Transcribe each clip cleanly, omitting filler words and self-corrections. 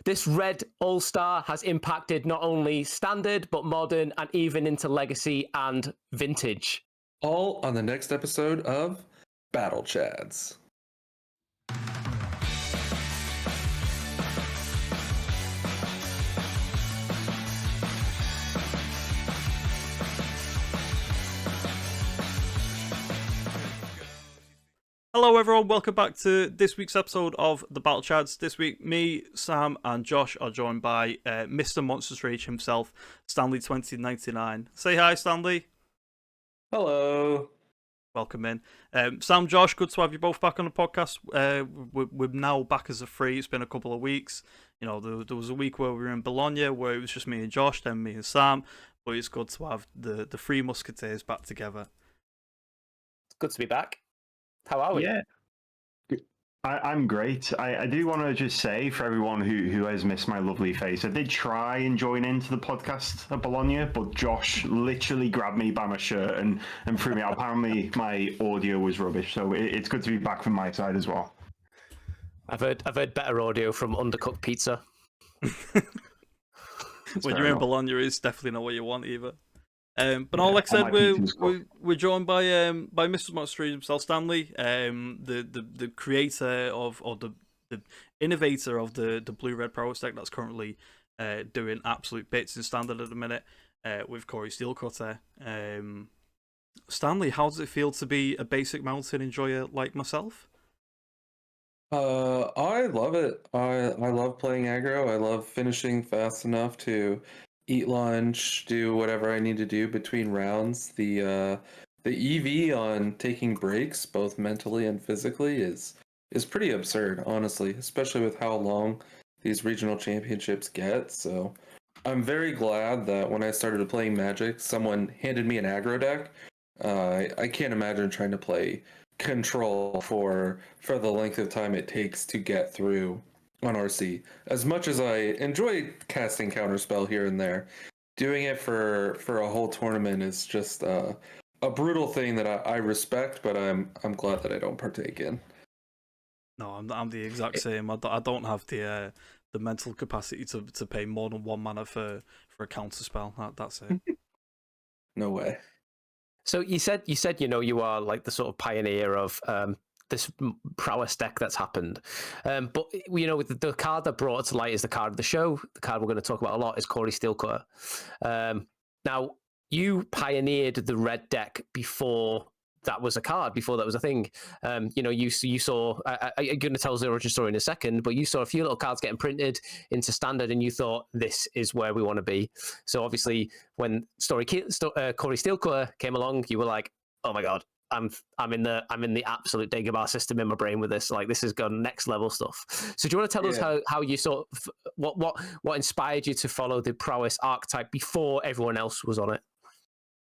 This red all-star has impacted not only standard, but modern, and even into legacy and vintage. All on the next episode of Battlechads. Hello everyone, welcome back to this week's episode of the Battlechads. This week, me, Sam, and Josh are joined by Mr. Monsters Rage himself, Stanley 2099. Say hi, Stanley. Hello. Welcome in. Sam, Josh, good to have you both back on the podcast. We're now back as a free. It's been a couple of weeks. You know, there was a week where we were in Bologna where it was just me and Josh, then me and Sam. But it's good to have the three musketeers back together. It's good to be back. How are we? Yeah, I'm great. I do want to just say for everyone who has missed my lovely face, I did try and join into the podcast at Bologna, but Josh literally grabbed me by my shirt and threw me out. Apparently my audio was rubbish, so it's good to be back from my side as well. I've heard better audio from Undercooked Pizza. When you're in Bologna, it's definitely not what you want either. But like I said, we're joined by Mr. Monster himself, Stanley, the creator or the innovator of the blue-red prowess deck that's currently doing absolute bits in standard at the minute with Corey Steelcutter. Stanley, how does it feel to be a basic mountain enjoyer like myself? I love it. I love playing aggro. I love finishing fast enough to eat lunch, do whatever I need to do between rounds. The EV on taking breaks, both mentally and physically, is pretty absurd, honestly, especially with how long these regional championships get. So I'm very glad that when I started playing Magic, someone handed me an aggro deck. I can't imagine trying to play Control for the length of time it takes to get through on RC. As much as I enjoy casting Counterspell here and there, doing it for a whole tournament is just a brutal thing that I respect, but I'm glad that I don't partake in. No, I'm the exact same. I don't have the mental capacity to pay more than 1 mana for a Counterspell. That's it. No way. So you said you are like the sort of pioneer of this prowess deck that's happened, but the card that brought it to light is the card of the show. The card we're going to talk about a lot is Corey Steelcutter. Now you pioneered the red deck before that was a card, before that was a thing. You saw. I'm going to tell the origin story in a second, but you saw a few little cards getting printed into standard, and you thought this is where we want to be. So obviously, when Corey Steelcutter came along, you were like, "Oh my god, I'm in the absolute Dagobah system in my brain with this. Like, this has gone next level stuff." So do you want to tell us how you sort of what inspired you to follow the prowess archetype before everyone else was on it?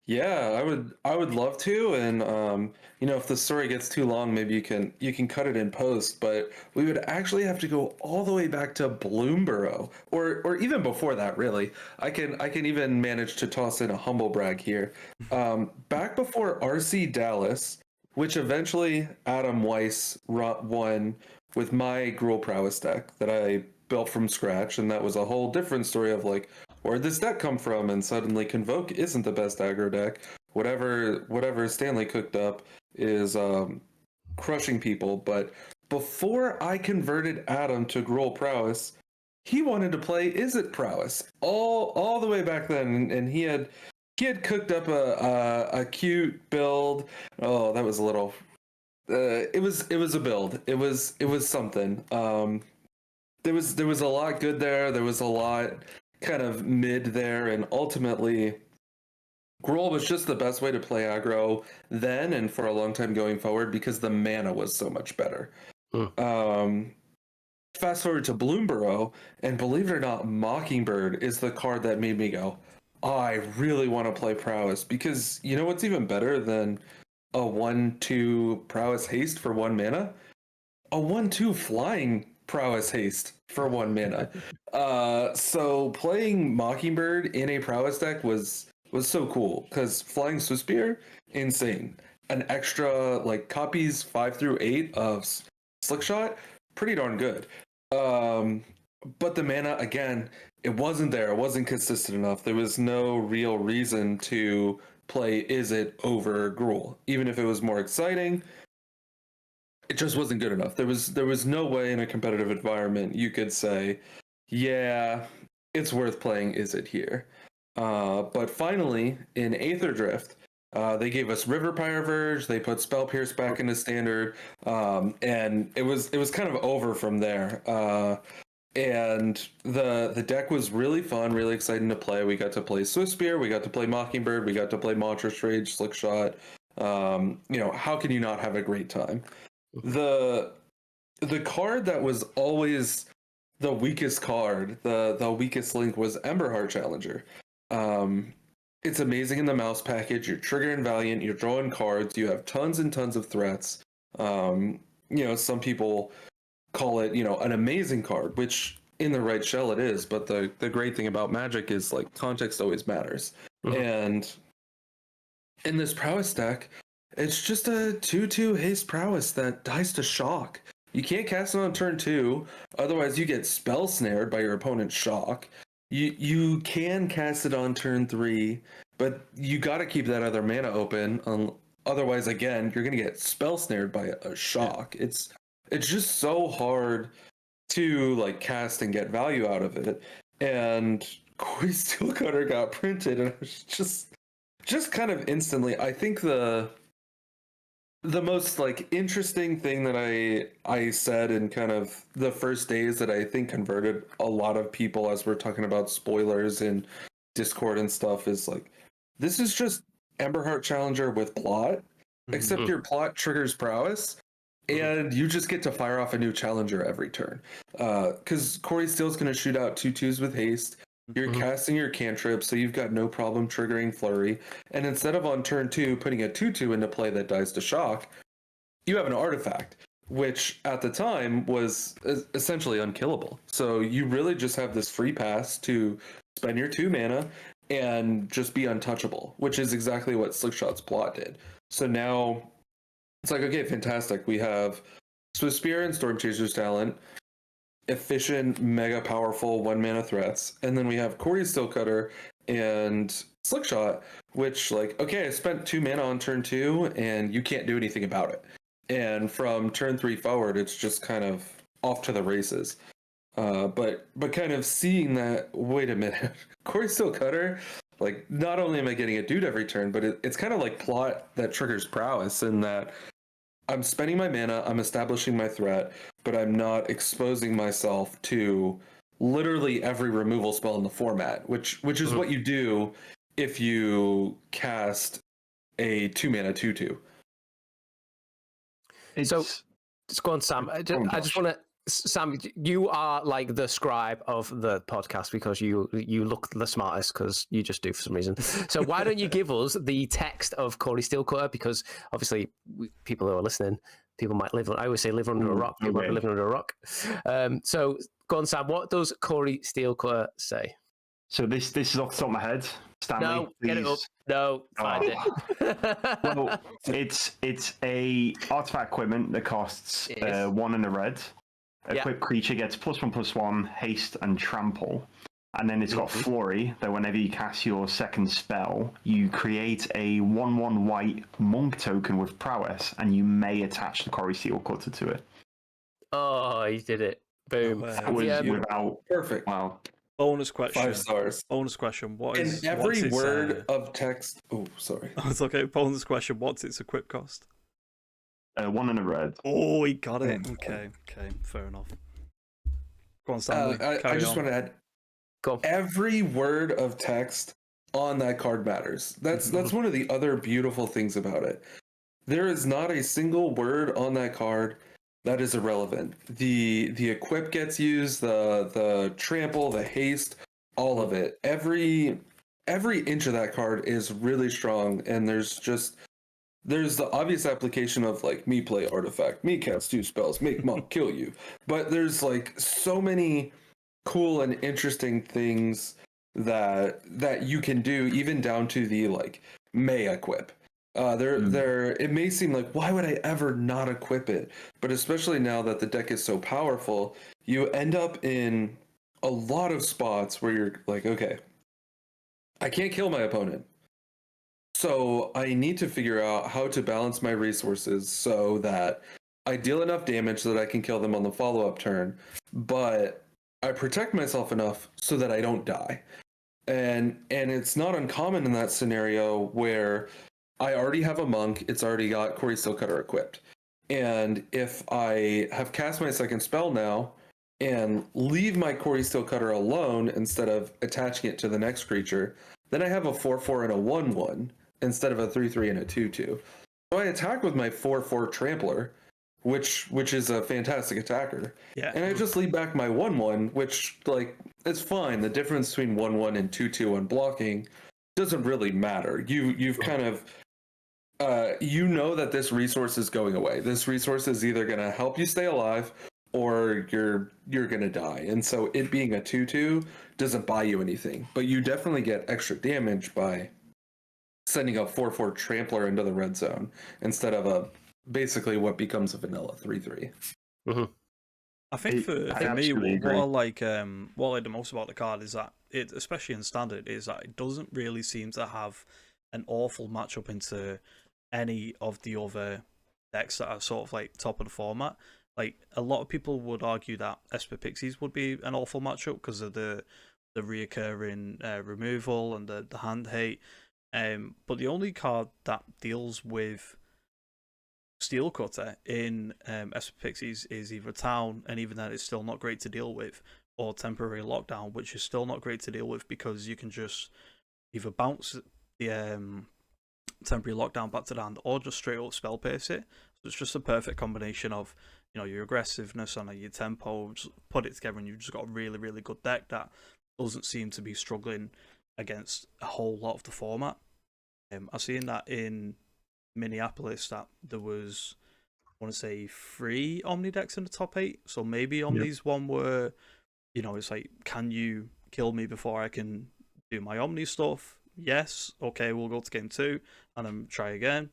Yeah, I would love to, and if the story gets too long, maybe you can cut it in post. But we would actually have to go all the way back to Bloomborough, or even before that. Really, I can even manage to toss in a humble brag here. Back before RC Dallas, which eventually Adam Weiss won with my Gruul Prowess deck that I built from scratch, and that was a whole different story of like, where'd this deck come from? And suddenly Convoke isn't the best aggro deck. Whatever Stanley cooked up is crushing people. But before I converted Adam to Gruul Prowess, he wanted to play Izzet Prowess all the way back then, and he had cooked up a cute build. Oh, that was a little. It was a build. It was something. There was a lot good there. There was a lot kind of mid there, and ultimately Gruul was just the best way to play aggro then and for a long time going forward because the mana was so much better. Fast forward to Bloomborough, and believe it or not, Mockingbird is the card that made me go, I really want to play Prowess, because you know what's even better than a 1/2 Prowess haste for 1 mana? A 1/2 flying Prowess haste for 1 mana. So playing Mockingbird in a Prowess deck was so cool, because flying Swiftspear, insane. An extra like copies 5 through 8 of Slickshot, pretty darn good. but the mana, again, it wasn't there. It wasn't consistent enough. There was no real reason to play Izzet over Gruul. Even if it was more exciting, it just wasn't good enough. There was no way in a competitive environment you could say, yeah, it's worth playing Izzet here. But finally, in Aether Drift, they gave us River Pyre Verge. They put Spell Pierce back into standard, and it was kind of over from there. And the deck was really fun, really exciting to play. We got to play Swiftspear, we got to play Mockingbird, we got to play Monstrous Rage, Slickshot. How can you not have a great time? The card that was always the weakest card, the weakest link, was Emberheart Challenger. It's amazing in the mouse package. You're triggering Valiant, you're drawing cards, you have tons and tons of threats. Some people call it, an amazing card, which in the right shell it is, but the great thing about Magic is like context always matters. And in this prowess deck, it's just a 2/2 haste prowess that dies to shock. You can't cast it on turn 2, otherwise you get spell snared by your opponent's shock. You can cast it on turn 3, but you got to keep that other mana open. Otherwise, again, you're going to get spell snared by a shock. It's just so hard to like cast and get value out of it. And Corey Steelcutter got printed, and it was just kind of instantly. I think the most like interesting thing that I said in kind of the first days that I think converted a lot of people, as we're talking about spoilers in Discord and stuff, is like, this is just Emberheart Challenger with plot, except your plot triggers prowess, and you just get to fire off a new challenger every turn. Because Corey Steele's going to shoot out 2/2s with haste. You're casting your cantrip, so you've got no problem triggering Flurry. And instead of on turn 2 putting a 2/2 into play that dies to shock, you have an artifact, which at the time was essentially unkillable. So you really just have this free pass to spend your 2 mana and just be untouchable, which is exactly what Slickshot's plot did. So now it's like, okay, fantastic. We have Swiftspear and Stormchaser's Talent, efficient, mega powerful 1 mana threats, and then we have Corey Steelcutter and Slickshot, which, like, okay, I spent 2 mana on turn 2 and you can't do anything about it, and from turn 3 forward it's just kind of off to the races. But kind of seeing that, wait a minute, Corey Steelcutter, like, not only am I getting a dude every turn, but it's kind of like plot that triggers prowess, in that I'm spending my mana, I'm establishing my threat, but I'm not exposing myself to literally every removal spell in the format, which is what you do if you cast a 2 mana 2/2. So, just go on, Sam. I just want to, Sam, you are like the scribe of the podcast because you look the smartest, because you just do for some reason. So why don't you give us the text of Corey Steelcutter? Because obviously people who are listening, people might live. I always say live under a rock. People might be living under a rock. So go on, Sam. What does Corey Steelcutter say? So this is off the top of my head. Stanley, no, please. get it up. No, find it. Well, it's a artifact equipment that costs 1 and a red. Equipped creature gets +1/+1, haste and trample. And then it's got Flurry, that whenever you cast your second spell, you create a 1/1 white monk token with prowess, and you may attach the Corey Steelcutter to it. Oh, he did it. Boom. That was without... Perfect. Wow. Bonus question. 5 stars. Bonus question. What is... In every word of text... Oh, sorry. It's okay. Bonus question. What's its equip cost? 1 and a red. Oh, he got it. Okay, fair enough. Go on, Stanley. I just want to add, every word of text on that card matters. That's one of the other beautiful things about it. There is not a single word on that card that is irrelevant. The equip gets used, the trample, the haste, all of it. Every inch of that card is really strong, and there's the obvious application of like, me play artifact, me cast 2 spells, make monk kill you. But there's like so many cool and interesting things that you can do, even down to the like may equip. It may seem like, why would I ever not equip it? But especially now that the deck is so powerful, you end up in a lot of spots where you're like, okay, I can't kill my opponent. So I need to figure out how to balance my resources so that I deal enough damage so that I can kill them on the follow-up turn, but I protect myself enough so that I don't die. And it's not uncommon in that scenario where I already have a monk, it's already got Corey Steelcutter equipped. And if I have cast my second spell now and leave my Corey Steelcutter alone instead of attaching it to the next creature, then I have a 4/4 and a 1/1 instead of a 3/3 and a 2/2. So I attack with my 4/4 Trampler, which is a fantastic attacker. Yeah. And I just leave back my 1/1, which, like, it's fine. The difference between 1/1 and 2/2 on blocking doesn't really matter. You've kind of you know that this resource is going away. This resource is either going to help you stay alive or you're going to die. And so it being a 2/2 doesn't buy you anything, but you definitely get extra damage by sending a 4/4 Trampler into the red zone instead of a basically what becomes a vanilla 3/3. Mm-hmm. I think for me, what I like the most about the card is that it, especially in standard, is that it doesn't really seem to have an awful matchup into any of the other decks that are sort of like top of the format. Like, a lot of people would argue that Esper Pixies would be an awful matchup because of the reoccurring removal and the hand hate. But the only card that deals with Steel Cutter in Esper Pixies is either Town, and even then it's still not great to deal with, or Temporary Lockdown, which is still not great to deal with because you can just either bounce the Temporary Lockdown back to the hand or just straight up Spell Pierce it. So it's just a perfect combination of, you know, your aggressiveness and your tempo, just put it together and you've just got a really, really good deck that doesn't seem to be struggling against a whole lot of the format. I've seen that in Minneapolis that there was, I want to say, 3 Omni decks in the top 8. So maybe Omni's one where, you know, it's like, can you kill me before I can do my Omni stuff? Yes. Okay, we'll go to game 2 and then try again.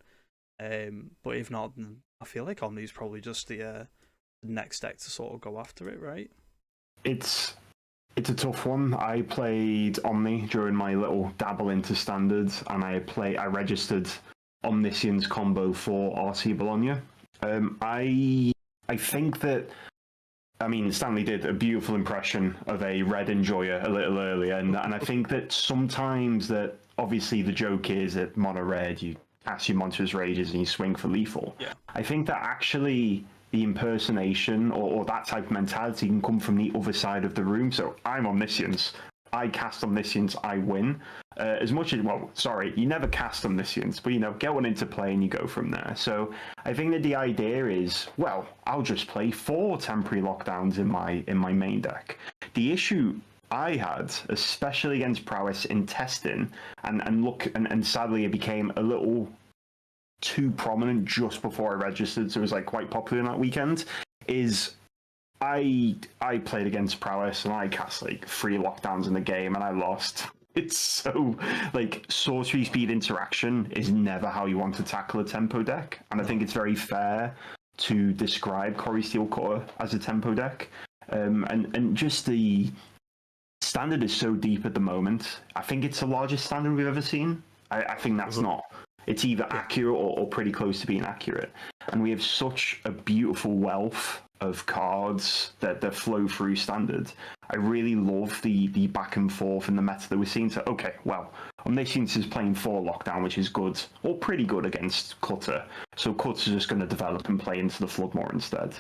But if not, then I feel like Omni's probably just the next deck to sort of go after it, right? It's a tough one. I played Omni during my little dabble into standards, and I registered Omniscience combo for RC Bologna. I think that, I mean, Stanley did a beautiful impression of a red enjoyer a little earlier, and I think that sometimes that, obviously the joke is that mono red, you cast your Monstrous Rages and you swing for lethal. Yeah. I think that actually the impersonation or that type of mentality can come from the other side of the room. So I'm Omniscience. I cast Omniscience, I win. As much as, well, sorry, you never cast Omniscience, but, you know, get one into play and you go from there. So I think that the idea is, well, I'll just play 4 Temporary Lockdowns in my main deck. The issue I had, especially against Prowess in testing, and sadly it became a little too prominent just before I registered, so it was like quite popular that weekend, is I played against Prowess and I cast like 3 lockdowns in the game and I lost. It's so, like, sorcery speed interaction is never how you want to tackle a tempo deck, and I think it's very fair to describe Corey Steelcutter as a tempo deck. And just the standard is so deep at the moment. I think it's the largest standard we've ever seen. I think that's not. It's either accurate or pretty close to being accurate. And we have such a beautiful wealth of cards that flow through standard. I really love the back and forth in the meta that we're seeing. So, okay, well, Omniscience is playing 4 lockdown, which is good, or pretty good against Clutter. So Clutter's just going to develop and play into the Floodmore instead.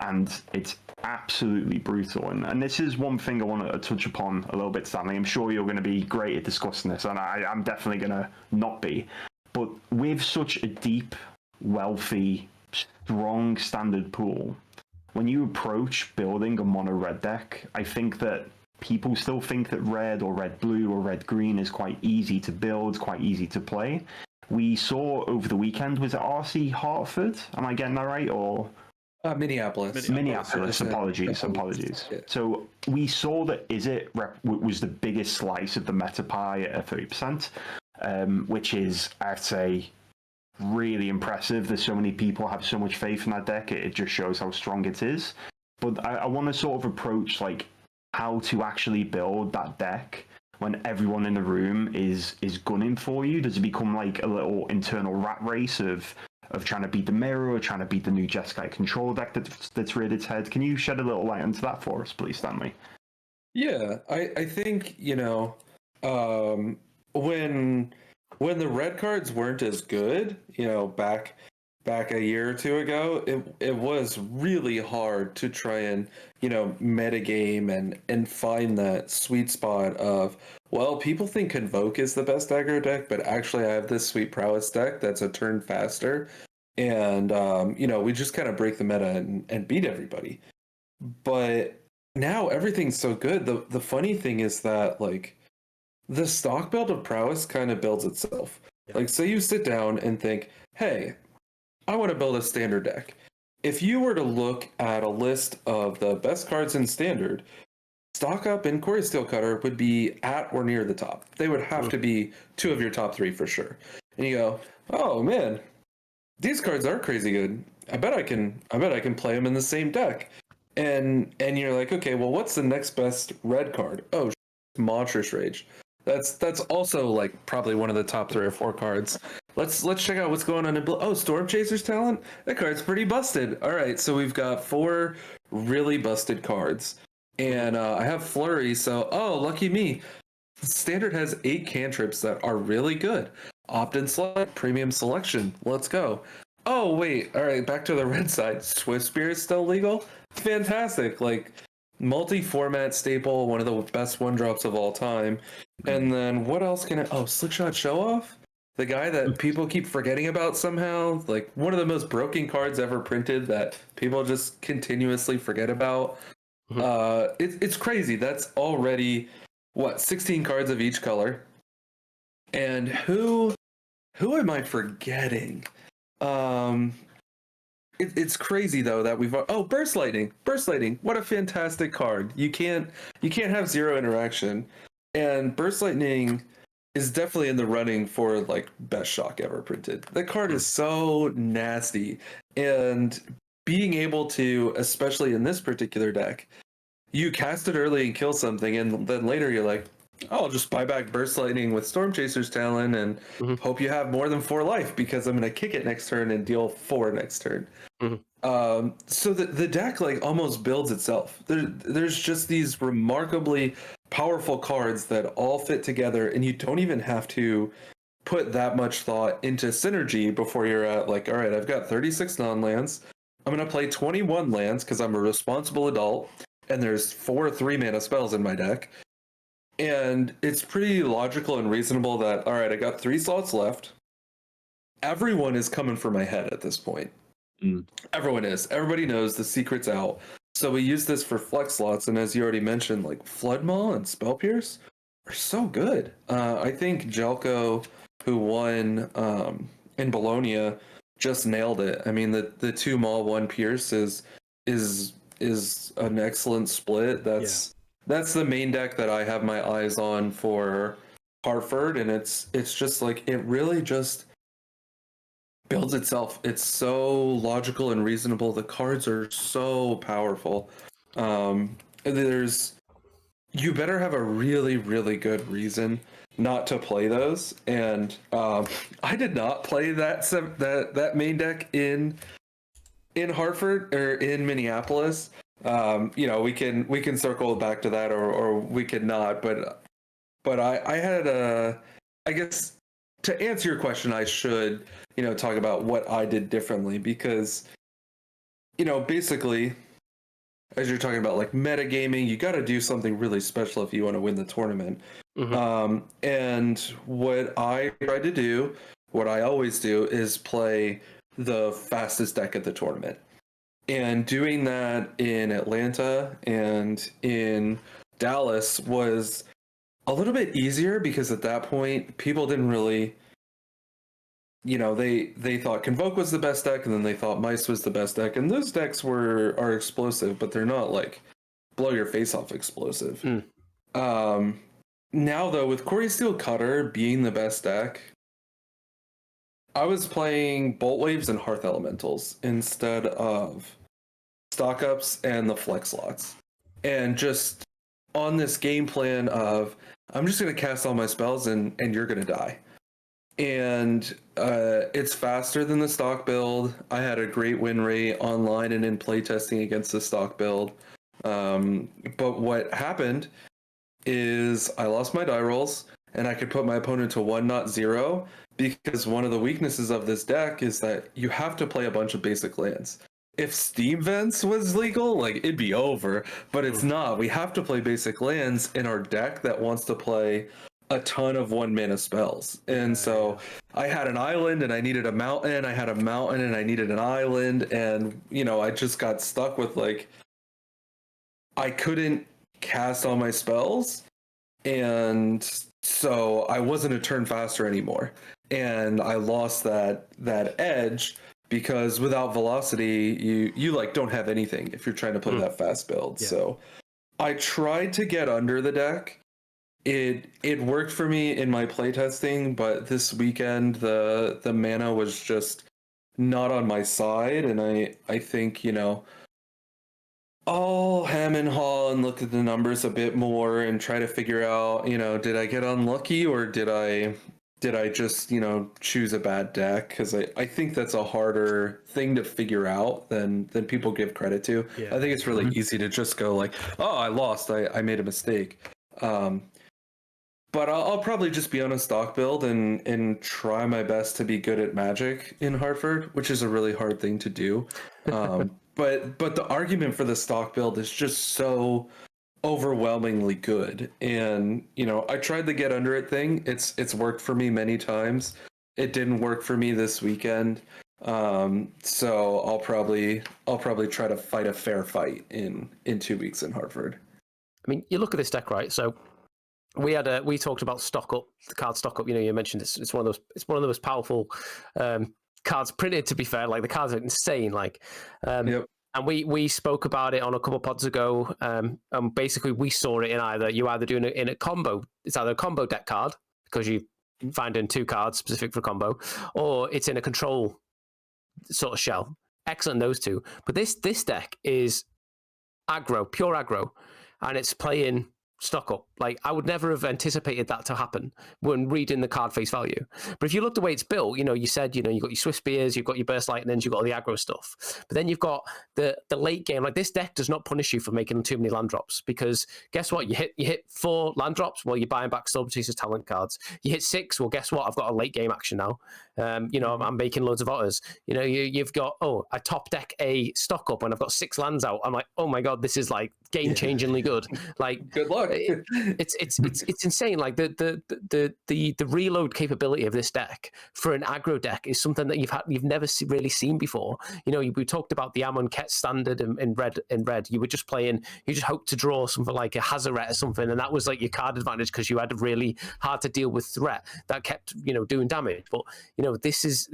And it's absolutely brutal. And this is one thing I want to touch upon a little bit, Stanley. I'm sure you're going to be great at discussing this, and I'm definitely going to not be. But with such a deep, wealthy, strong standard pool, when you approach building a mono red deck, I think that people still think that red or red blue or red green is quite easy to build, quite easy to play. We saw over the weekend, was it RC Hartford? Am I getting that right? Or Minneapolis. Apologies. Yeah. So we saw that was the biggest slice of the meta pie at 30%, which is, I'd say, really impressive. There's so many people have so much faith in that deck. It just shows how strong it is. But I want to sort of approach, like, how to actually build that deck when everyone in the room is gunning for you? Does it become like a little internal rat race of trying to beat the mirror or trying to beat the new Jeskai control deck that's reared its head? Can you shed a little light into that for us, please, Stanley? Yeah, I think, when the red cards weren't as good, back a year or two ago, it was really hard to try and, metagame and find that sweet spot of, well, people think Convoke is the best aggro deck, but actually I have this sweet prowess deck that's a turn faster. And, we just kind of break the meta and beat everybody. But now everything's so good. The funny thing is that, like, the stock build of prowess kind of builds itself. Yeah. Like, say you sit down and think, hey, I want to build a standard deck. If you were to look at a list of the best cards in standard, Stock Up and Quarry Steel Cutter would be at or near the top. They would have to be two of your top three for sure. And you go, oh man, these cards are crazy good. I bet I can play them in the same deck. And you're like, okay, well, what's the next best red card? Oh, Monstrous Rage. That's also like probably one of the top 3 or 4 cards. Let's check out what's going on in blue. Oh, Storm Chaser's Talent? That card's pretty busted. All right, so we've got 4 really busted cards. And I have Flurry, so, lucky me. Standard has 8 cantrips that are really good. Opt-in Select, Premium Selection. Let's go. Oh, wait. All right, back to the red side. Swift Spear is still legal? Fantastic. Like, multi-format staple, one of the best 1-drops of all time. And then what else can it... Oh, Slickshot Show Off? The guy that people keep forgetting about somehow. Like, one of the most broken cards ever printed that people just continuously forget about. It's crazy. That's already, 16 cards of each color. And who am I forgetting? It's crazy though that we've Burst Lightning. What a fantastic card. You can't have 0 interaction, and Burst Lightning is definitely in the running for like best shock ever printed. The card is so nasty, and being able to, especially in this particular deck, you cast it early and kill something, and then later you're like, I'll just buy back Burst Lightning with Storm Chaser's Talent and hope you have more than 4 life, because I'm going to kick it next turn and deal 4 next turn. So the deck like almost builds itself. There's just these remarkably powerful cards that all fit together, and you don't even have to put that much thought into synergy before you're at like, all right, I've got 36 non-lands. I'm going to play 21 lands because I'm a responsible adult, and there's 4 3-mana spells in my deck. And it's pretty logical and reasonable that, all right, I got 3 slots left. Everyone is coming for my head at this point. Everyone is. Everybody knows the secret's out. So we use this for flex slots, and as you already mentioned, like Flood Maul and Spell Pierce are so good. I think Jelko, who won in Bologna, just nailed it. I mean, the 2 Maul, 1 Pierce is an excellent split. That's the main deck that I have my eyes on for Hartford, and it's just like, it really just builds itself. It's so logical and reasonable. The cards are so powerful. You better have a really, really good reason not to play those. And I did not play that main deck in Hartford or in Minneapolis. We can circle back to that, or we could not. But I had I guess to answer your question, I should talk about what I did differently, because basically, as you're talking about like metagaming, you got to do something really special if you want to win the tournament. And what I tried to do, what I always do, is play the fastest deck at the tournament. And doing that in Atlanta and in Dallas was a little bit easier, because at that point people didn't really, they thought Convoke was the best deck, and then they thought Mice was the best deck, and those decks are explosive, but they're not like blow your face off explosive. Now though, with Quarry Steel Cutter being the best deck, I was playing Bolt Waves and Hearth Elementals instead of Stock Ups and the Flex slots, and just on this game plan of I'm just going to cast all my spells and you're going to die. And it's faster than the stock build. I had a great win rate online and in playtesting against the stock build. But what happened is I lost my die rolls, and I could put my opponent to 1, not 0, because one of the weaknesses of this deck is that you have to play a bunch of basic lands. If Steam Vents was legal, like, it'd be over, but it's not. We have to play basic lands in our deck that wants to play a ton of 1-mana spells. And so I had an island and I needed a mountain. I had a mountain and I needed an island. And, you know, I just got stuck with, like, I couldn't cast all my spells. And so I wasn't a turn faster anymore. And I lost that edge because without velocity, you like don't have anything if you're trying to play that fast build. Yeah. So I tried to get under the deck. It worked for me in my playtesting, but this weekend the mana was just not on my side, and I think, you know, I'll hem and haw and look at the numbers a bit more and try to figure out, you know, did I get unlucky or did I just, you know, choose a bad deck? Because I think that's a harder thing to figure out than people give credit to. Yeah. I think it's really easy to just go like, oh, I lost, I made a mistake. But I'll probably just be on a stock build and try my best to be good at Magic in Hartford, which is a really hard thing to do. But the argument for the stock build is just so overwhelmingly good. And, you know, I tried the get under it thing. It's worked for me many times. It didn't work for me this weekend. So I'll probably try to fight a fair fight in 2 weeks in Hartford. I mean, you look at this deck, right? So we talked about stock up, the card stock up. You know, you mentioned it's one of the most powerful cards printed. To be fair, like the cards are insane. Like, yep. And we spoke about it on a couple of pods ago. And basically, we saw it you either doing it in a combo. It's either a combo deck card because you find in 2 cards specific for combo, or it's in a control sort of shell. Excellent, those two. But this deck is aggro, pure aggro, and it's playing stock up. Like, I would never have anticipated that to happen when reading the card face value. But if you look the way it's built, you know, you said, you know, you've got your Swift Spears, you've got your Burst Lightnings, you've got all the aggro stuff. But then you've got the late game. Like, this deck does not punish you for making too many land drops, because guess what? You hit 4 land drops, well, you're buying back Silverchaser's talent cards. You hit 6, well, guess what? I've got a late game action now. You know, I'm making loads of otters. You know, you've got, I top deck a stock up and I've got 6 lands out. I'm like, oh my God, this is like game-changingly good. Like, good luck. It's insane. Like the reload capability of this deck for an aggro deck is something that you've never really seen before. You know, we talked about the Amon Ket standard in red. You were just playing. You just hoped to draw something like a Hazaret or something, and that was like your card advantage because you had a really hard to deal with threat that kept, you know, doing damage. But you know, this is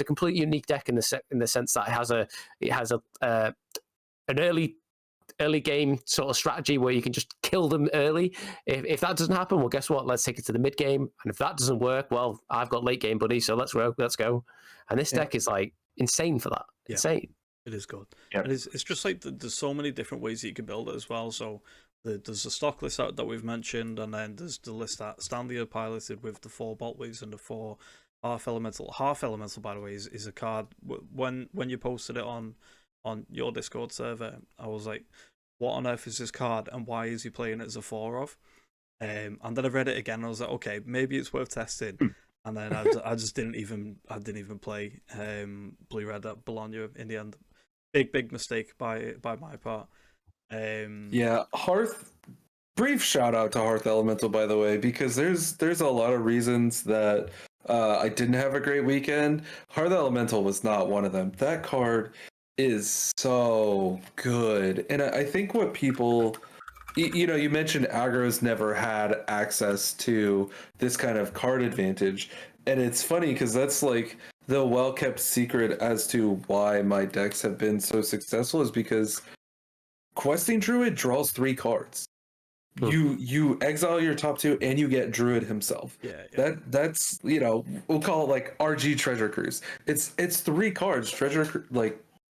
a completely unique deck in the sense that it has an early game sort of strategy where you can just kill them early. If that doesn't happen, well, guess what? Let's take it to the mid game. And if that doesn't work, well, I've got late game, buddy. So let's go. And this deck is like insane for that. Yeah. Insane. It is good. Yep. And it's just like there's so many different ways that you can build it as well. So there's the stock list out that we've mentioned, and then there's the list that Stanley had piloted with the 4 bolt waves and the 4 half elemental. Half elemental, by the way, is a card. When you posted it on your Discord server, I was like, what on earth is this card and why is he playing it as a 4 of? And then I read it again and I was like, okay, maybe it's worth testing. And then I didn't even play blue red at Bologna in the end. Big mistake by my part. Yeah, Hearth. Brief shout out to Hearth Elemental, by the way, because there's a lot of reasons that I didn't have a great weekend. Hearth Elemental was not one of them. That card is so good. And I think what people, you know, you mentioned aggro's never had access to this kind of card advantage. And it's funny because that's like the well-kept secret as to why my decks have been so successful is because Questing Druid draws 3 cards. You exile your top 2 and you get Druid himself. Yeah. That's, you know, we'll call it like RG Treasure Cruise. It's 3 cards.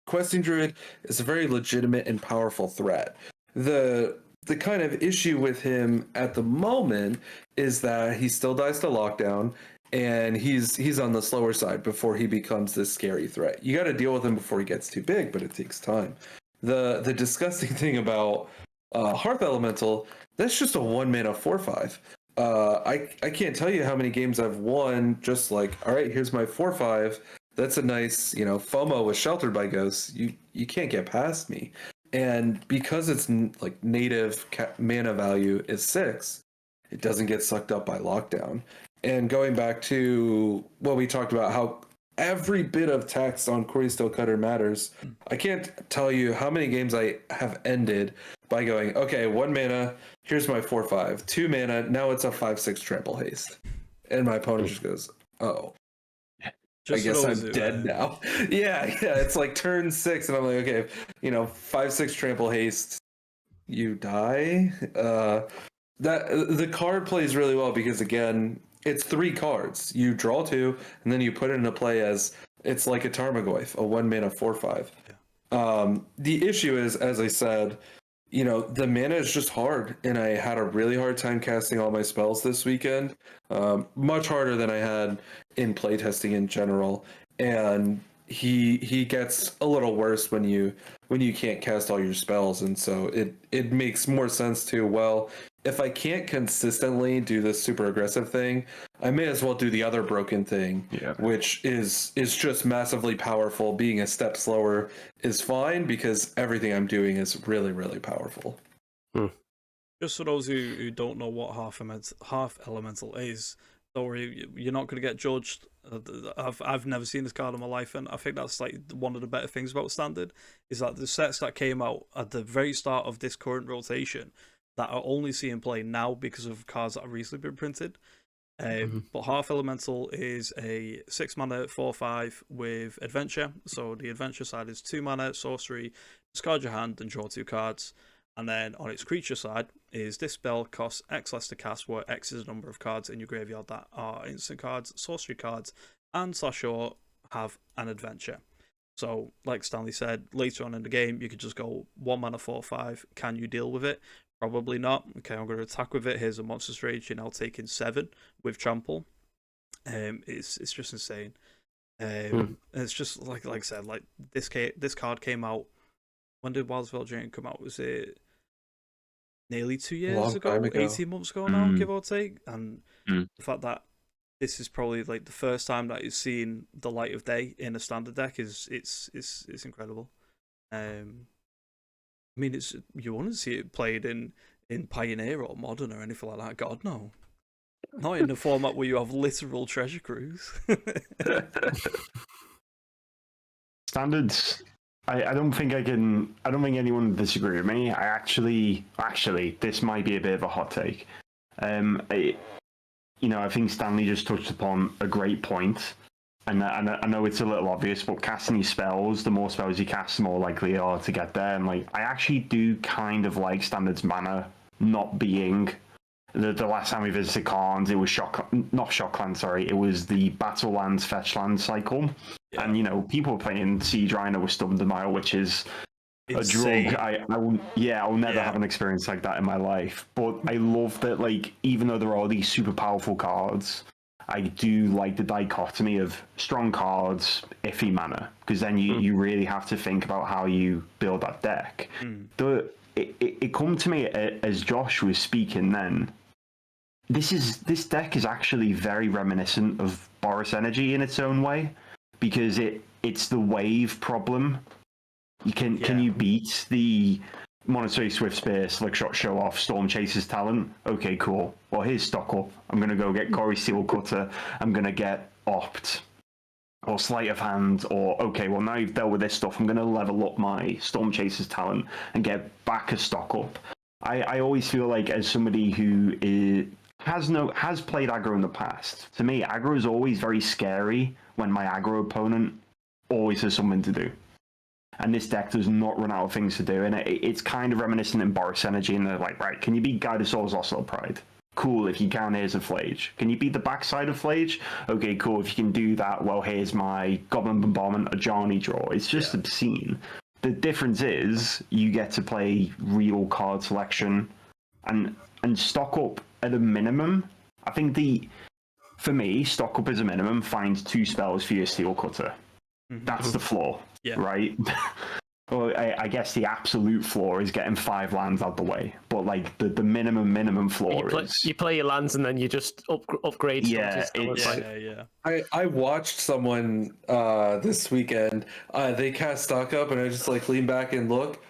Questing Druid is a very legitimate and powerful threat. The the kind of issue with him at the moment is that he still dies to lockdown, and he's on the slower side before he becomes this scary threat. You got to deal with him before he gets too big, but it takes time. The disgusting thing about Hearth Elemental, that's just a 1-mana 4/5. I can't tell you how many games I've won just like, all right, here's my 4/5. That's a nice, FOMO with Sheltered by Ghosts. You can't get past me. And because it's like native mana value is 6, it doesn't get sucked up by lockdown. And going back to what we talked about, how every bit of text on Corey Steelcutter matters. I can't tell you how many games I have ended by going, okay, 1 mana, here's my 4/5. 2 mana, now it's a 5/6 trample haste. And my opponent just goes, oh. I guess I'm dead now. Yeah, it's like turn 6, and I'm like, okay, 5/6 trample haste, you die. That the card plays really well because, again, it's 3 cards. You draw 2, and then you put it into play as it's like a Tarmogoyf, a 1-mana 4/5. Yeah. The issue is, as I said, the mana is just hard, and I had a really hard time casting all my spells this weekend. Much harder than I had in playtesting in general. And he gets a little worse when you can't cast all your spells, and so it makes more sense to, well, if I can't consistently do this super aggressive thing, I may as well do the other broken thing, which is just massively powerful. Being a step slower is fine because everything I'm doing is really, really powerful. Just for those who don't know what half elemental is, don't worry, you're not going to get judged. I've never seen this card in my life, and I think that's like one of the better things about Standard, is that the sets that came out at the very start of this current rotation that are only seeing play now because of cards that have recently been printed. But Half Elemental is a 6-mana 4/5 with Adventure. So the Adventure side is 2 mana, sorcery, discard your hand and draw 2 cards. And then on its creature side is this spell costs X less to cast, where X is the number of cards in your graveyard that are instant cards, sorcery cards, and /or have an adventure. So, like Stanley said, later on in the game, you could just go 1 mana 4/5. Can you deal with it? Probably not. Okay, I'm going to attack with it. Here's a Monstrous Rage. You're now taking 7 with Trample. It's just insane. And it's just like I said, like this card came out. When did Wild's Veldream come out? Was it nearly 2 years ago? 18 months ago now, give or take. And the fact that this is probably like the first time that it's seen the light of day in a Standard deck is incredible. I mean, you want to see it played in Pioneer or Modern or anything like that. God, no. Not in the format where you have literal treasure cruise. Standards, I don't think anyone would disagree with me. Actually, this might be a bit of a hot take. I think Stanley just touched upon a great point. And I know it's a little obvious, but casting your spells, the more spells you cast, the more likely you are to get there. And I actually do kind of like Standard's mana not being the last time we visited Khans, it was it was the Battlelands Fetchland cycle. Yeah. And people were playing Siege Rhino with Stubborn Denial, which is insane. A drug. I will never have an experience like that in my life. But I love that, even though there are all these super powerful cards, I do like the dichotomy of strong cards, iffy mana, because then you really have to think about how you build that deck. It come to me as Josh was speaking then. This deck is actually very reminiscent of Boros Energy in its own way, because it's the wave problem. Can you beat the Monetary Swift Spear, Slickshot Show Off, Storm Chaser's Talent? Okay, cool. Well, here's stock up. I'm going to go get Corey Steelcutter. I'm going to get Opt or Sleight of Hand, or okay, well, now you've dealt with this stuff, I'm going to level up my Storm Chaser's Talent and get back a stock up. I always feel like, as somebody who has played aggro in the past, to me, aggro is always very scary when my aggro opponent always has something to do. And this deck does not run out of things to do. And it's kind of reminiscent in Boros Energy. And they're like, right, can you beat Gydasaur's Oslo Pride? Cool, if you can, here's a Flage. Can you beat the backside of Flage? Okay, cool, if you can do that, well, here's my Goblin Bombardment, a Johnny draw. It's just obscene. the difference is you get to play real card selection and stock up at a minimum. I think for me, stock up as a minimum, find 2 spells for your steel cutter. That's the floor, right? Well, I guess the absolute floor is getting 5 lands out the way, but like the minimum floor is you play your lands and then you just upgrade. Yeah, I watched someone this weekend. They cast stock up, and I just like lean back and look.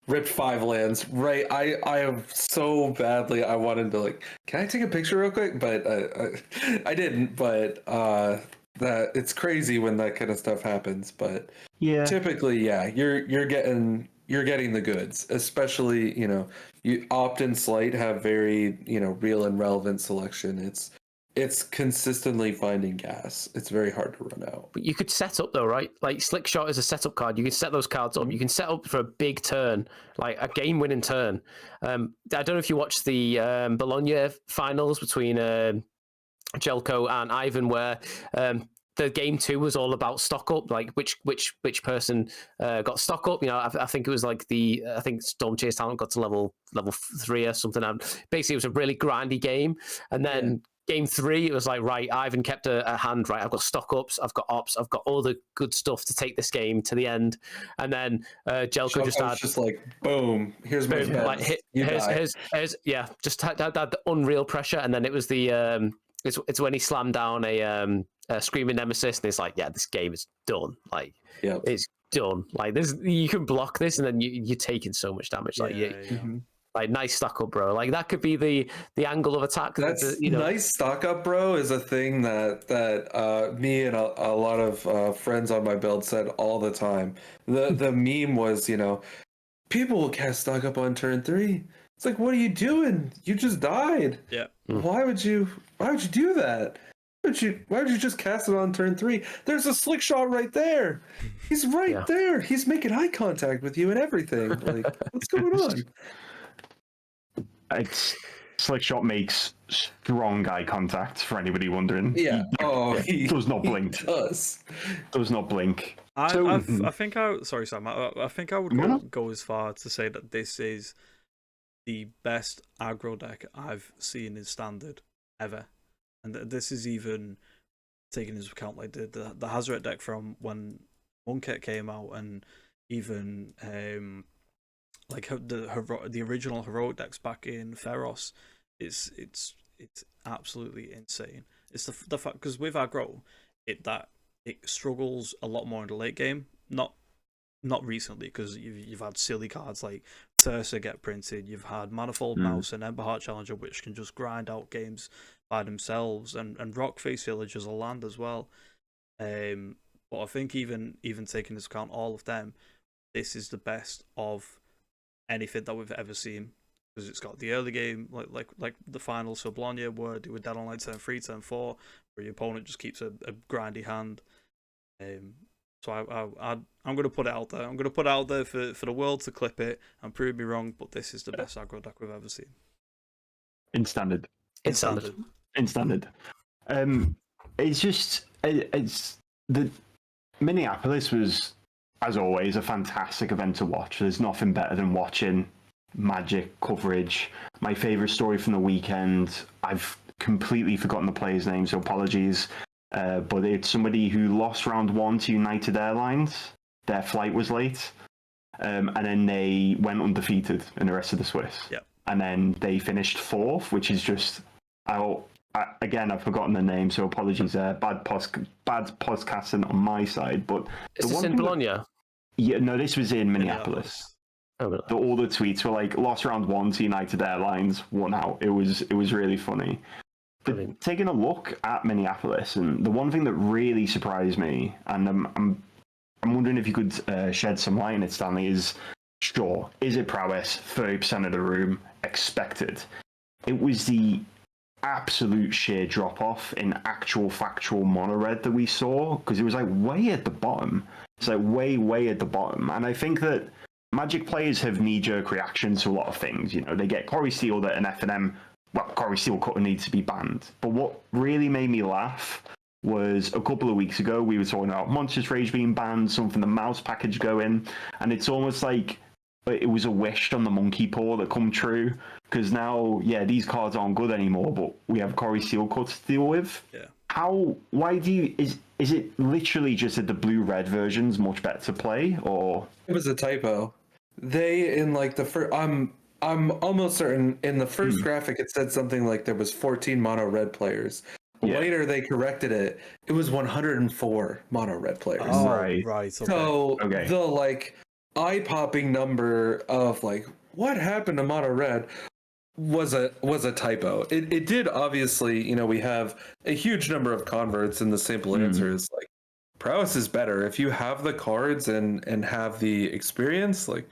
Ripped 5 lands. Right, I have so badly. I wanted to like. Can I take a picture real quick? But I didn't. But that it's crazy when that kind of stuff happens. But typically, you're getting the goods. Especially, you Opt and Slight have very real and relevant selection. It's consistently finding gas. It's very hard to run out. But you could set up though, right? Like Slick Shot is a setup card. You can set those cards up. You can set up for a big turn, like a game-winning turn. I don't know if you watched the Bologna finals between Jelko and Ivan, where the game 2 was all about stock up, like which person got stock up. I think it was like I think Storm Chase Talent got to level 3 or something. And basically, it was a really grindy game, and then. Game 3, it was like, right, Ivan kept a hand, right, I've got stock ups, I've got ops, I've got all the good stuff to take this game to the end. And then Jelko just like, boom, here's my head. Like, here's just had the unreal pressure. And then it was the it's when he slammed down a Screaming Nemesis, and it's like, yeah, this game is done. Like, it's done. Like, this, you can block this, and then you're taking so much damage. Like, like, nice stock up, bro. Like, that could be the angle of attack. That's nice stock up, bro, is a thing that me and a lot of friends on my build said all the time. The meme was, people will cast stock up on turn 3. It's like, what are you doing? You just died. Yeah. Why would you do that? Why would you just cast it on turn 3? There's a Slick Shot right there. He's right there. He's making eye contact with you and everything. Like, what's going on? Slick Shot makes strong eye contact, for anybody wondering. Yeah. He does not blink. Does not blink. I think sorry, Sam. I think I would go as far to say that this is the best aggro deck I've seen in Standard ever, and this is even taking into account like the Hazoret deck from when Monkhet came out, and even like the original heroic decks back in Feros. It's absolutely insane. It's the fact, because with aggro, it struggles a lot more in the late game. Not recently, because you've had silly cards like Tersa get printed. You've had Manifold Mouse and Emberheart Challenger, which can just grind out games by themselves, and Rockface Village as a land as well. But I think even taking into account all of them, this is the best of anything that we've ever seen, because it's got the early game like the finals for Bologna, where they were dead on like turn 3, turn 4, where your opponent just keeps a grindy hand. So I'm going to put it out there. I'm going to put it out there for the world to clip it and prove me wrong, but this is the best aggro deck we've ever seen. In Standard. It's just it's the Minneapolis was, as always, a fantastic event to watch. There's nothing better than watching Magic coverage. My favorite story from the weekend, I've completely forgotten the player's name, so apologies. But it's somebody who lost round 1 to United Airlines. Their flight was late. And then they went undefeated in the rest of the Swiss. Yep. And then they finished 4th, which is just... Again, I've forgotten the name, so apologies there. Bad podcasting on my side. But is this in Bologna? Yeah, no, this was in Minneapolis. Oh, really? All the tweets were like, lost round 1 to United Airlines, won out. It was really funny. But Brilliant. Taking a look at Minneapolis, and the one thing that really surprised me, and I'm wondering if you could shed some light on it, Stanley, is it prowess? 30% of the room expected. It was the absolute sheer drop off in actual factual mono red that we saw, because it was like way at the bottom. It's like way at the bottom, and I think that Magic players have knee-jerk reactions to a lot of things. They get Corey Steele that an FNM. Well, Corey Steele Cutter needs to be banned. But what really made me laugh was a couple of weeks ago. We were talking about Monstrous Rage being banned, something the mouse package going, and it's almost like it was a wish on the monkey paw that come true, because now, yeah, these cards aren't good anymore, but we have Corey Seal Cuts to deal with. Yeah. Why do you, is it literally just that the blue-red version's much better to play, or? It was a typo. They, in like the first, I'm almost certain in the first graphic it said something like there was 14 mono red players. Yeah. Later they corrected it. It was 104 mono red players. Oh, Right. Okay. So the like eye-popping number of like what happened to mono red was a typo. It did obviously, you know, we have a huge number of converts, and the simple answer is like prowess is better if you have the cards and have the experience. Like,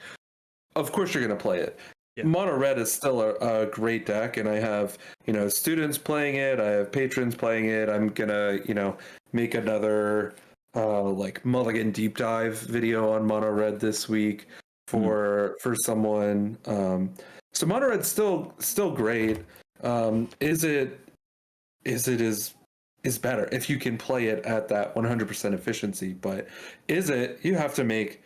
of course you're gonna play it. Yeah. Mono red is still a great deck, and I have, you know, students playing it. I have patrons playing it. I'm gonna, you know, make another like mulligan deep dive video on mono red this week for someone. So mono red's still great. Is better if you can play it at that 100% efficiency, but you have to make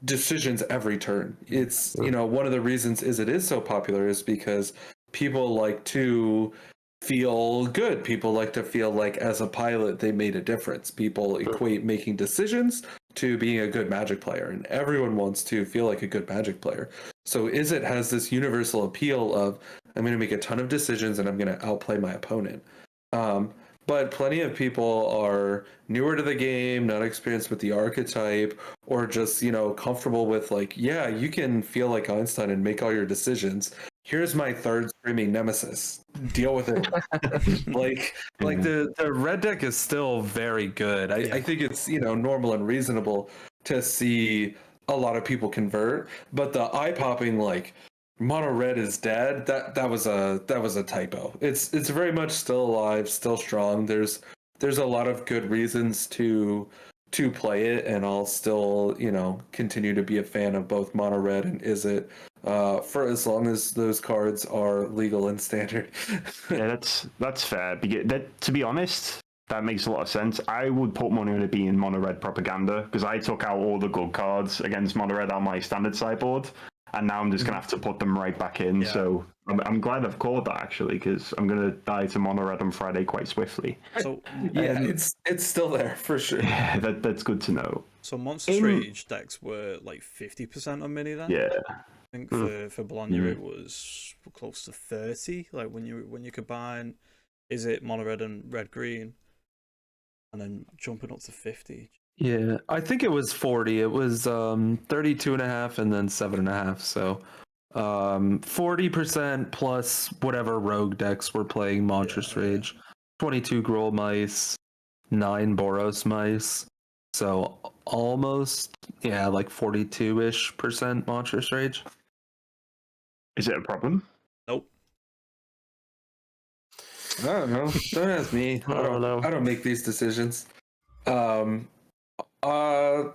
decisions every turn. It's, you know, one of the reasons it is so popular is because people like to feel good. People like to feel like as a pilot they made a difference. People equate making decisions to being a good Magic player, and everyone wants to feel like a good Magic player. So it has this universal appeal of I'm going to make a ton of decisions and I'm going to outplay my opponent. But plenty of people are newer to the game, not experienced with the archetype, or just, you know, comfortable with like, yeah, you can feel like Einstein and make all your decisions. Here's my third screaming nemesis. Deal with it. like the red deck is still very good. I think it's, you know, normal and reasonable to see a lot of people convert, but the eye popping like mono red is dead, that was a typo. It's very much still alive, still strong. There's a lot of good reasons to play it, and I'll still, you know, continue to be a fan of both mono red and for as long as those cards are legal and standard. Yeah, that's fair. To be honest, that makes a lot of sense. I would put money on it being mono red propaganda, because I took out all the good cards against mono red on my standard sideboard, and now I'm just gonna have to put them right back in. Yeah. So I'm glad I've called that, actually, because I'm gonna die to mono red on Friday quite swiftly. So yeah, it's still there for sure. Yeah, that's good to know. So Monstrous Rage decks were like 50% on mini then. Yeah, I think for Bologna it was close to 30. Like when you combine, is it mono red and red green, and then jumping up to 50. Yeah, I think it was 40. It was 32 and a half and then 7.5. So 40% plus whatever rogue decks were playing Monstrous Rage. 22 Gruul Mice, 9 Boros Mice. So almost, yeah, like 42-ish% Monstrous Rage. Is it a problem? Nope. I don't know. Don't ask me. I don't know. I don't make these decisions.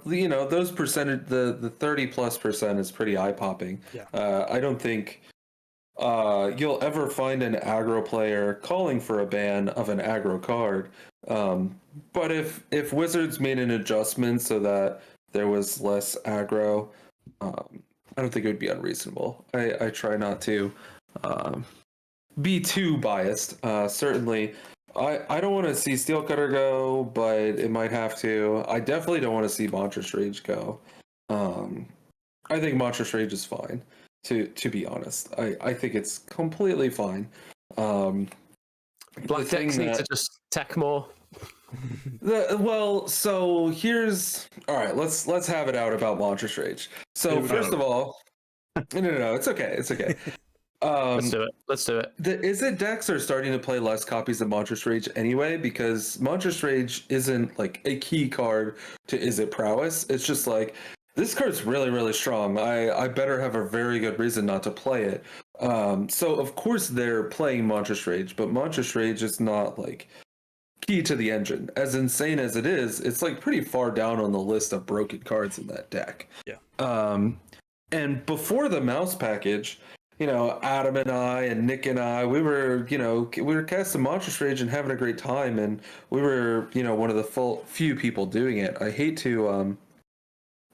You know, those percentage, the 30+% is pretty eye popping. Yeah. I don't think you'll ever find an aggro player calling for a ban of an aggro card. But if Wizards made an adjustment so that there was less aggro, I don't think it would be unreasonable. I try not to be too biased. Certainly, I don't want to see Steelcutter go, but it might have to. I definitely don't want to see Monstrous Rage go. I think Monstrous Rage is fine, to be honest. I think it's completely fine. Black decks need to just tech more. So here's all right. Let's have it out about Monstrous Rage. So first of all, no, it's okay. It's okay. Let's do it. The Izzet decks are starting to play less copies of Monstrous Rage anyway, because Monstrous Rage isn't like a key card to Izzet prowess. It's just like, this card's really, really strong. I better have a very good reason not to play it. So of course they're playing Monstrous Rage, but Monstrous Rage is not like key to the engine. As insane as it is, it's like pretty far down on the list of broken cards in that deck. Yeah. And before the mouse package, Adam and I and Nick and I, we were casting Monstrous Rage and having a great time, and we were, one of the few people doing it. I hate to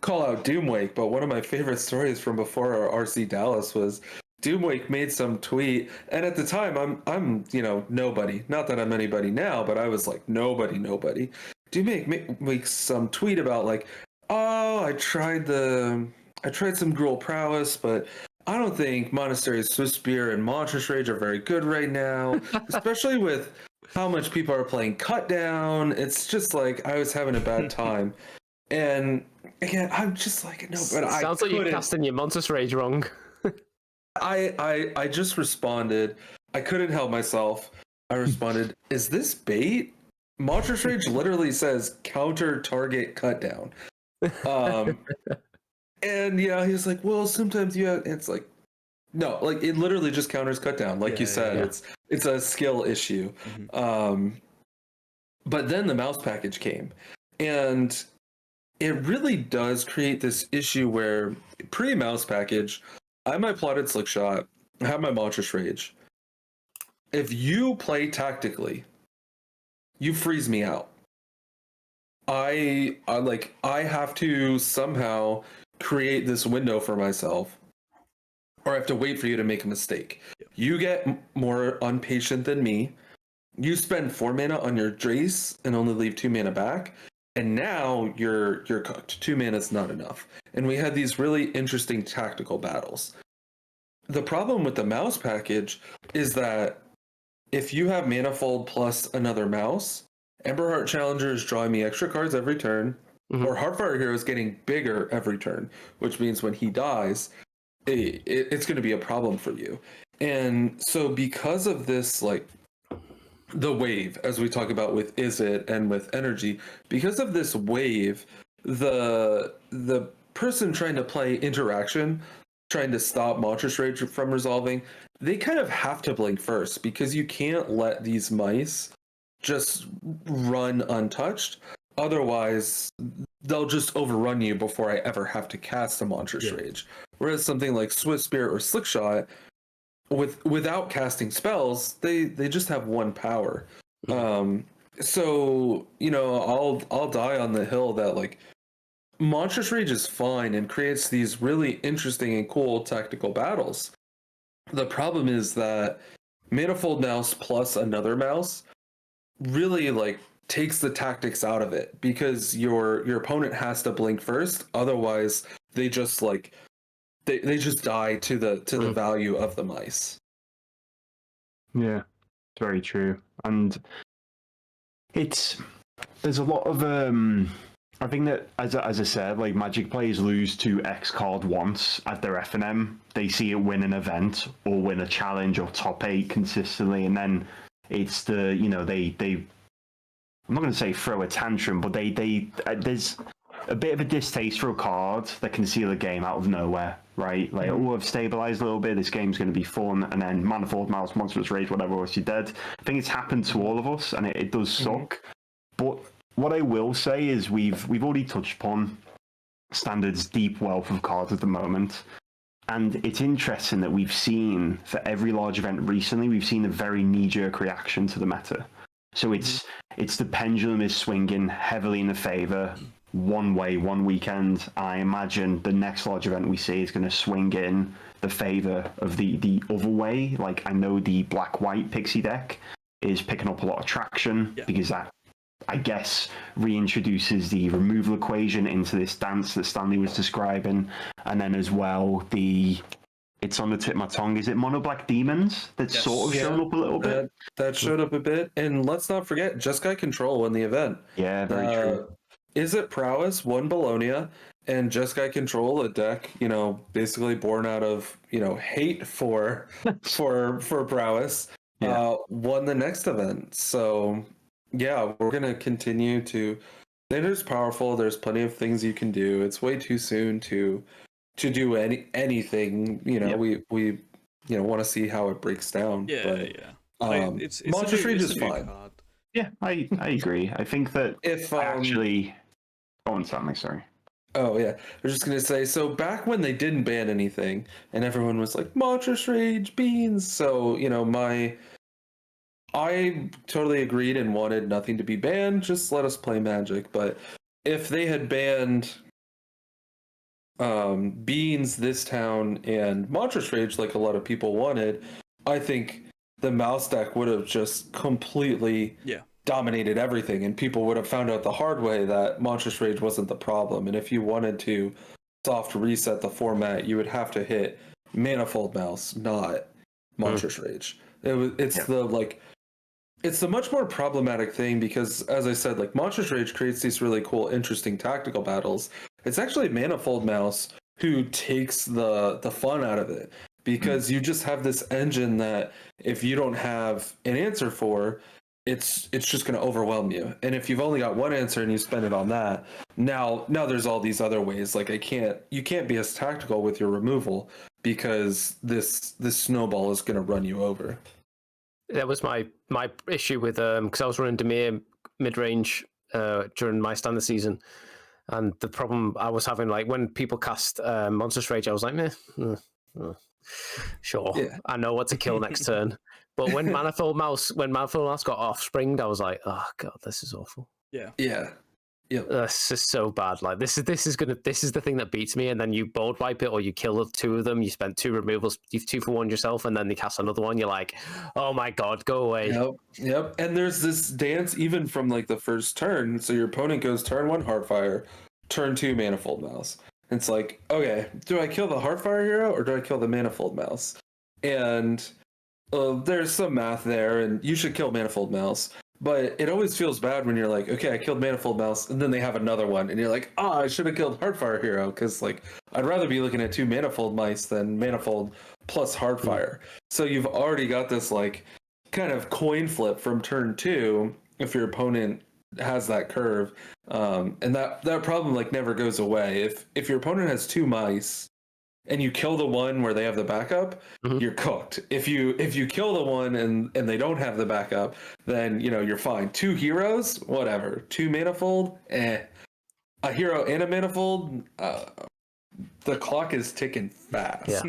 call out Doomwake, but one of my favorite stories from before our RC Dallas was Doomwake made some tweet, and at the time I'm nobody. Not that I'm anybody now, but I was like nobody. Doomwake makes some tweet about like, oh, I tried some Gruul Prowess, but I don't think Monastery Swiftspear and Monstrous Rage are very good right now, especially with how much people are playing Cut Down. It's just like I was having a bad time. And again, I'm just like, no, but I sounds like you're casting your Monstrous Rage wrong. I just responded. I couldn't help myself. I responded, is this bait? Monstrous Rage literally says counter target cut down. And yeah, he's like, well, sometimes it's like, no, like it literally just counters cut down. Like you said, it's a skill issue. But then the mouse package came, and it really does create this issue where pre-mouse package, I have my plotted slick shot, I have my Monstrous Rage. If you play tactically, you freeze me out. I have to somehow create this window for myself, or I have to wait for you to make a mistake. You get more unpatient than me. You spend 4 mana on your Drace and only leave 2 mana back, and now you're cooked. 2 mana is not enough. And we had these really interesting tactical battles. The problem with the mouse package is that if you have Manifold plus another mouse, Emberheart Challenger is drawing me extra cards every turn, or Heartfire Hero is getting bigger every turn, which means when he dies, it's going to be a problem for you. And so because of this, like, the wave, as we talk about with Izzet and with Energy, because of this wave, the person trying to play interaction, trying to stop Monstrous Rage from resolving, they kind of have to blink first, because you can't let these mice just run untouched. Otherwise, they'll just overrun you before I ever have to cast a Monstrous Rage. Whereas something like Swiftspear or Slickshot, without casting spells, they just have one power. So I'll die on the hill that like Monstrous Rage is fine and creates these really interesting and cool tactical battles. The problem is that Manifold Mouse plus another mouse really like takes the tactics out of it, because your opponent has to blink first. Otherwise, they just like they just die to the value of the mice. Yeah, very true. And there's a lot of I think that as I said, like Magic players lose to X card once at their FNM. They see it win an event or win a challenge or top 8 consistently, and then it's the they I'm not going to say throw a tantrum, but they there's a bit of a distaste for a card that can seal a game out of nowhere, right? Like, oh, I've stabilized a little bit, this game's going to be fun, and then Manifold Mouse, Monstrous Rage, whatever else you're dead. I think it's happened to all of us, and it does suck. But what I will say is we've already touched upon Standard's deep wealth of cards at the moment. And it's interesting that we've seen, for every large event recently, we've seen a very knee-jerk reaction to the meta. So it's the pendulum is swinging heavily in the favor one way, one weekend. I imagine the next large event we see is going to swing in the favor of the other way. Like, I know the black-white pixie deck is picking up a lot of traction because that, I guess, reintroduces the removal equation into this dance that Stanley was describing. And then as well, it's on the tip of my tongue. Is it Mono Black Demons that's sort of shown up a little bit? That showed up a bit. And let's not forget, Jeskai Control won the event. Yeah, very true. Izzet Prowess won Bologna, and Jeskai Control, a deck, basically born out of, hate for Prowess, won the next event. So, yeah, we're going to continue to... Standard's powerful. There's plenty of things you can do. It's way too soon to do anything. We want to see how it breaks down. It's Monstrous Rage is fine. Card. Yeah, I agree. I think that if actually... Go on, Stanley, sorry. Oh yeah, I was just gonna say. So back when they didn't ban anything, and everyone was like Monstrous Rage beans. So I totally agreed and wanted nothing to be banned. Just let us play Magic. But if they had banned beans, this town, and Monstrous Rage, like a lot of people wanted, I think the mouse deck would have just completely dominated everything, and people would have found out the hard way that Monstrous Rage wasn't the problem. And if you wanted to soft reset the format, you would have to hit Manifold Mouse, not Monstrous Rage. It's the much more problematic thing because, as I said, like Monstrous Rage creates these really cool, interesting tactical battles. It's actually Manifold Mouse who takes the fun out of it because you just have this engine that if you don't have an answer for, it's just going to overwhelm you. And if you've only got one answer and you spend it on that, now there's all these other ways. Like you can't be as tactical with your removal because this snowball is going to run you over. That was my issue with because I was running Demir mid range during my standard season, and the problem I was having, like when people cast Monstrous Rage, I was like, meh, sure, yeah. I know what to kill next turn. But when Manifold Mouse got off-springed, I was like, oh god, this is awful. Yeah. This is so bad. Like this is the thing that beats me. And then you board wipe it, or you kill two of them. You spend 2 removals, you 2 for 1 yourself, and then they cast another one. You're like, oh my god, go away. Yep. And there's this dance even from like the first turn. So your opponent goes turn 1 Heartfire, turn 2 Manifold Mouse. It's like, okay, do I kill the Heartfire hero or do I kill the Manifold Mouse? And there's some math there, and you should kill Manifold Mouse. But it always feels bad when you're like, okay, I killed Manifold Mouse, and then they have another one, and you're like, I should have killed Heartfire Hero, because like I'd rather be looking at 2 Manifold Mice than Manifold plus Heartfire. So you've already got this like kind of coin flip from turn 2 if your opponent has that curve, and that problem like never goes away. If your opponent has 2 mice and you kill the one where they have the backup, you're cooked. If you kill the one and they don't have the backup, then you're fine. 2 heroes, whatever. 2 Manifold, a hero and a Manifold, the clock is ticking fast.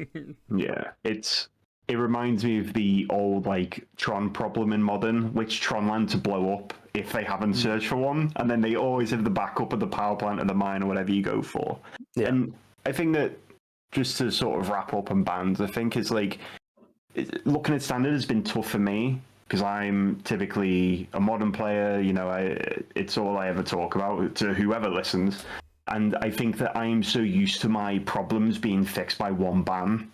Yeah. It reminds me of the old like Tron problem in Modern, which Tron land to blow up if they haven't searched for one, and then they always have the backup of the power plant or the mine or whatever you go for. Yeah. And I think that, just to sort of wrap up on bans, I think it's like looking at standard has been tough for me because I'm typically a Modern player. It's all I ever talk about to whoever listens, and I think that I'm so used to my problems being fixed by one ban.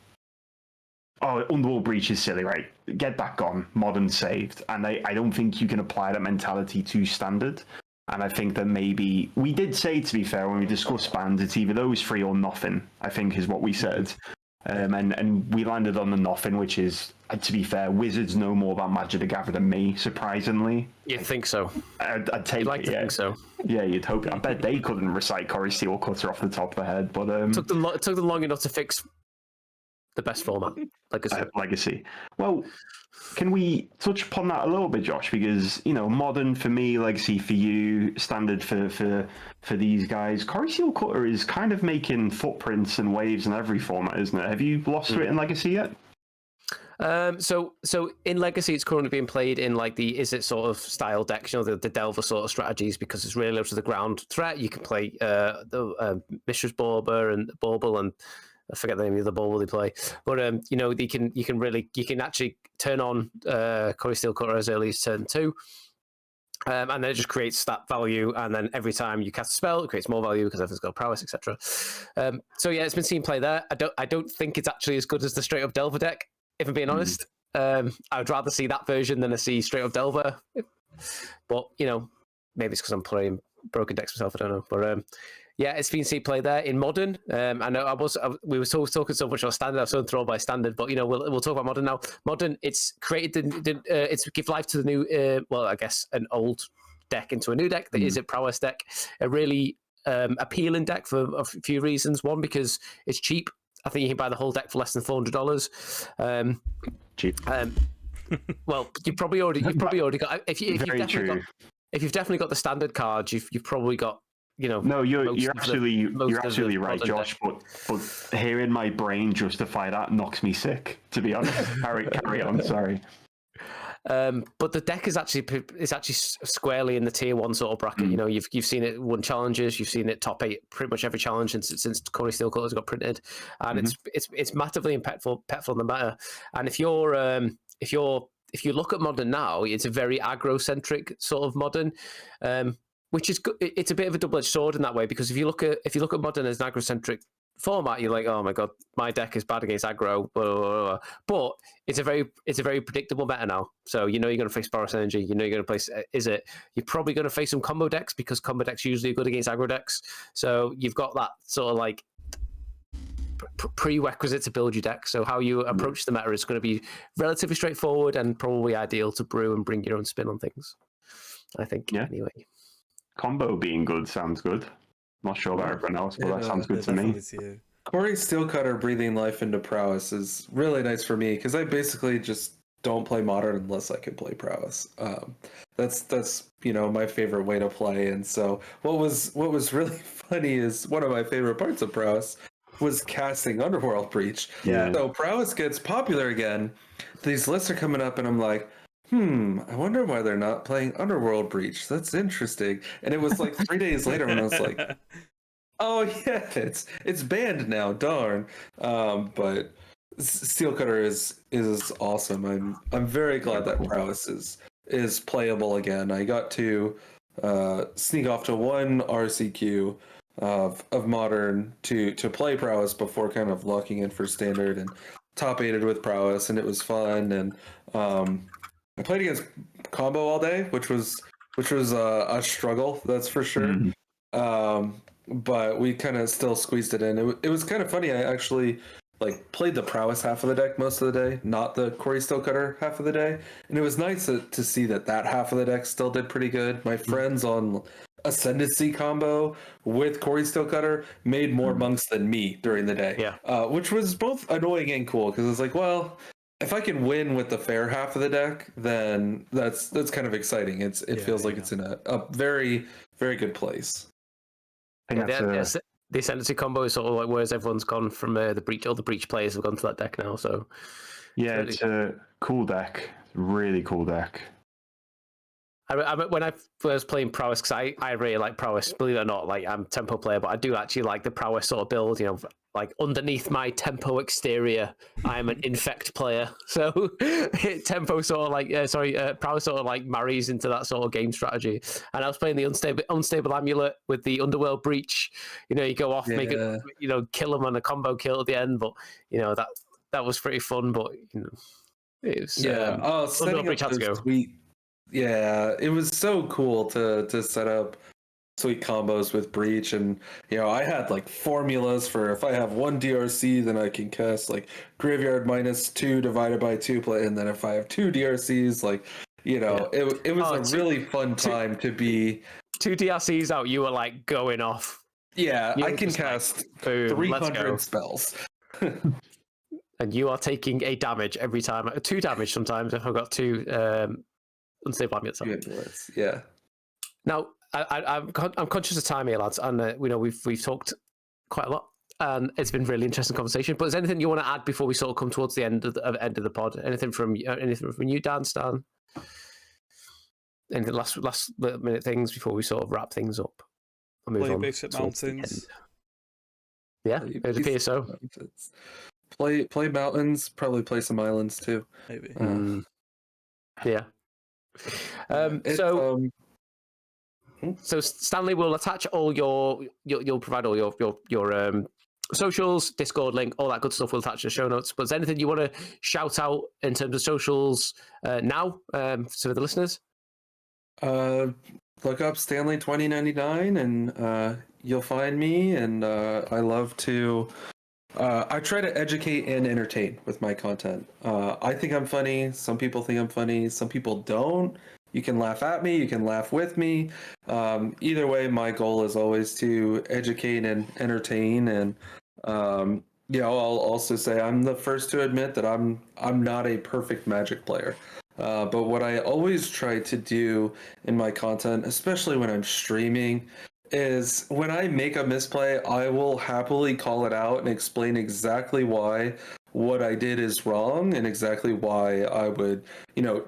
Oh, Underworld Breach is silly, right? Get that gone. Modern saved, and I don't think you can apply that mentality to standard. And I think that maybe we did say, to be fair, when we discussed bans, it's either those 3 or nothing, I think is what we said. And we landed on the nothing, which is, to be fair, Wizards know more about Magic the Gathering than me, surprisingly. You'd think so. I'd take you'd like to think so. Yeah, you'd hope. I bet they couldn't recite Corey Steel Cutter off the top of their head. But it took them long enough to fix the best format, Legacy. Well, can we touch upon that a little bit, Josh? Because Modern for me, Legacy for you, Standard for these guys. Corey Steel Cutter is kind of making footprints and waves in every format, isn't it? Have you lost to it in Legacy yet? So in Legacy, it's currently being played in like the Is It sort of style decks, the Delver sort of strategies, because it's really low to the ground threat. You can play the Mistress Bauble and I forget the name of the ball they play, but you can actually turn on Corey Steel Cutter as early as turn 2, and then it just creates stat value, and then every time you cast a spell, it creates more value because everything's got prowess, etc. So yeah, it's been seen play there. I don't think it's actually as good as the straight up Delver deck, if I'm being honest. I would rather see that version than see straight up Delver, but maybe it's because I'm playing broken decks myself. I don't know, but. Yeah, it's been seen play there in Modern. I know we were talking so much about Standard. I was so enthralled by Standard, but we'll talk about Modern now. Modern, it's created it's give life to the new, I guess an old deck into a new deck. That is a prowess deck, a really appealing deck for a few reasons. One, because it's cheap. I think you can buy the whole deck for less than $400. Cheap. Well, you've probably already got if you've definitely got the Standard cards. You've probably got No, you're most absolutely right, modern Josh. But hearing my brain justify that knocks me sick. To be honest, carry on. Sorry. But the deck is actually squarely in the tier 1 sort of bracket. You've seen it won challenges, you've seen it top 8 pretty much every challenge since Corey Steelcutter's got printed, and it's massively impactful in the meta. And if you look at modern now, it's a very aggro centric sort of modern. Which is good. It's a bit of a double-edged sword in that way, because if you look at modern as an aggro-centric format, you're like, oh my god, my deck is bad against aggro. Blah, blah, blah. But it's a very predictable meta now. So you're going to face Boros Energy. You're going to place You're probably going to face some combo decks, because combo decks usually are good against aggro decks. So you've got that sort of like prerequisite to build your deck. So how you approach the meta is going to be relatively straightforward and probably ideal to brew and bring your own spin on things, I think. Yeah. Anyway. Combo being good sounds good. Not sure about everyone else, but that sounds good to me. Corey Steelcutter breathing life into prowess is really nice for me, because I basically just don't play modern unless I can play prowess. That's my favorite way to play. And so what was really funny is one of my favorite parts of prowess was casting Underworld Breach. Yeah. So prowess gets popular again. These lists are coming up, and I'm like, I wonder why they're not playing Underworld Breach. That's interesting. And it was like 3 days later when I was like, oh yeah, it's banned now, darn. But Steelcutter is awesome. I'm very glad that prowess is playable again. I got to sneak off to one RCQ of modern to play prowess before kind of locking in for standard, and top 8'd with prowess, and it was fun. And I played against combo all day, which was a struggle, that's for sure. But we kind of still squeezed it in. It was kind of funny. I actually played the prowess half of the deck most of the day, not the Corey Steelcutter half of the day, and it was nice to see that half of the deck still did pretty good. My friends on Ascendancy combo with Corey Steelcutter made more monks than me during the day, which was both annoying and cool, because it's like, well, if I can win with the fair half of the deck, then that's kind of exciting. It feels like it's in a very, very good place. The Ascendancy combo is sort of like, whereas everyone's gone from the breach, all the breach players have gone to that deck now. So yeah, it's a cool deck, really cool deck. When I was playing prowess, because I really like prowess, believe it or not, I'm a tempo player, but I do actually like the prowess sort of build. Underneath my tempo exterior, I'm an infect player, so tempo sort of prowess sort of marries into that sort of game strategy. And I was playing the unstable amulet with the Underworld Breach. You go off, make it, kill them on a combo kill at the end, but that was pretty fun. But it was Underworld Breach had to go. Yeah, it was so cool to set up sweet combos with Breach, and I had formulas for, if I have one DRC, then I can cast Graveyard -2 divided by 2 play, and then if I have 2 DRCs, it was a really fun time to be 2 DRCs out. You were going off. Yeah, I can cast 300 spells. And you are taking a damage every time, 2 damage sometimes if I've got 2 unstable amulets. Yeah. Now, I'm conscious of time here, lads, and we've talked quite a lot, and it's been a really interesting conversation. But is there anything you want to add before we sort of come towards the end of the pod? Anything from you, Dan, Stan? Anything last minute things before we sort of wrap things up? Play basic mountains. Yeah, it appears so. Play mountains. Probably play some islands too. Maybe. Yeah. So Stanley will attach all you'll provide all your socials, Discord link, all that good stuff. We'll attach the show notes. But is there anything you want to shout out in terms of socials now for the listeners? Look up Stanley 2099 and you'll find me. And I love to. I try to educate and entertain with my content. I think I'm funny. Some people think I'm funny. Some people don't. You can laugh at me. You can laugh with me. Either way, my goal is always to educate and entertain. And I'll also say I'm the first to admit that I'm not a perfect Magic player. But what I always try to do in my content, especially when I'm streaming, is when I make a misplay, I will happily call it out and explain exactly why what I did is wrong and exactly why I would,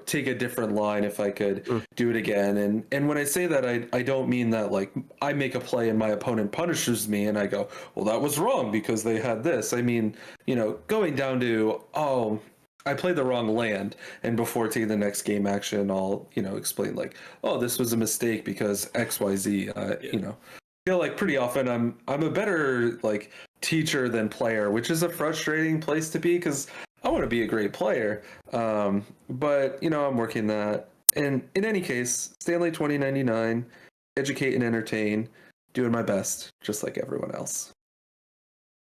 take a different line if I could do it again. And when I say that, I don't mean that like I make a play and my opponent punishes me and I go, well, that was wrong because they had this. I mean, going down to, oh, I played the wrong land, and before taking the next game action, I'll explain like, oh, this was a mistake because XYZ. Feel like pretty often I'm a better like teacher than player, which is a frustrating place to be because I want to be a great player. But I'm working that. And in any case, Stanley 2099, educate and entertain, doing my best, just like everyone else.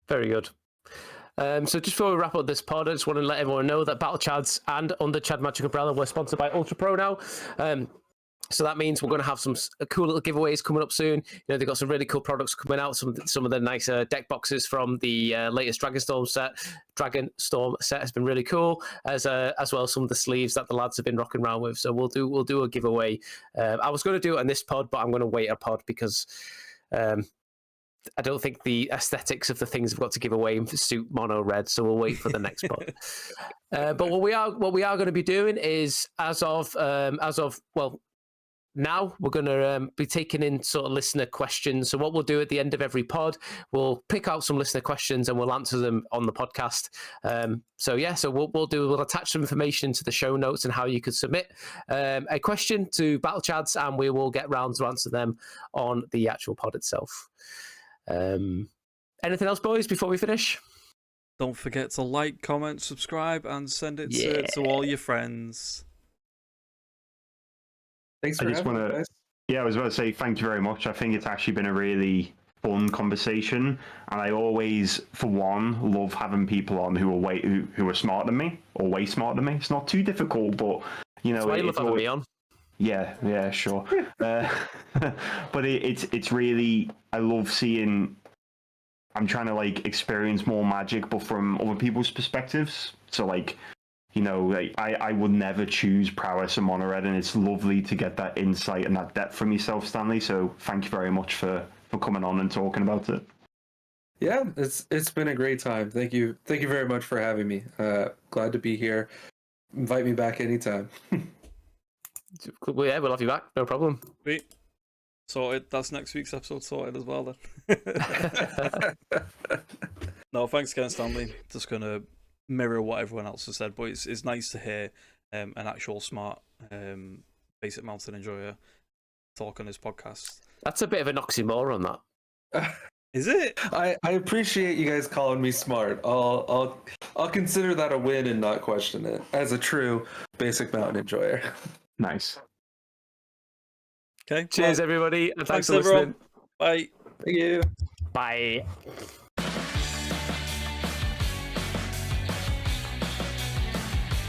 Very good. So just before we wrap up this pod, I just want to let everyone know that battlechads and under Chad Magic Umbrella we're sponsored by Ultra Pro now. So that means we're going to have some cool little giveaways coming up soon. They've got some really cool products coming out. Some of the nicer deck boxes from the latest Dragonstorm set. Dragonstorm set has been really cool, as well as some of the sleeves that the lads have been rocking around with. So we'll do a giveaway. I was going to do it on this pod, but I'm going to wait a pod because I don't think the aesthetics of the things we've got to give away suit mono red, so we'll wait for the next pod. But what we are going to be doing is now we're going to be taking in sort of listener questions. So what we'll do at the end of every pod, we'll pick out some listener questions and we'll answer them on the podcast. So we'll attach some information to the show notes and how you could submit a question to battlechads, and we will get round to answer them on the actual pod itself. Anything else, boys, before we finish? Don't forget to like, comment, subscribe, and send it to all your friends. Thanks for having me, guys. Yeah, I was about to say thank you very much. I think it's actually been a really fun conversation, and I always, for one, love having people on who are smarter than me or way smarter than me. It's not too difficult, but That's why you love having me on. Yeah, sure. But it's really, I love seeing. I'm trying to like experience more Magic, but from other people's perspectives. So like, I would never choose prowess and mono red, and it's lovely to get that insight and that depth from yourself, Stanley. So thank you very much for coming on and talking about it. Yeah, it's been a great time. Thank you very much for having me. Glad to be here. Invite me back anytime. Well, yeah, we'll have you back. No problem. Great. Sorted. That's next week's episode sorted as well then. No, thanks again, Stanley. Just gonna mirror what everyone else has said, but it's nice to hear an actual smart basic mountain enjoyer talk on his podcast. That's a bit of an oxymoron, that. Is it? I appreciate you guys calling me smart. I'll consider that a win and not question it as a true basic mountain enjoyer. Nice. Okay. Cheers, everybody, and thanks for listening. Everyone. Bye. Thank you. Bye.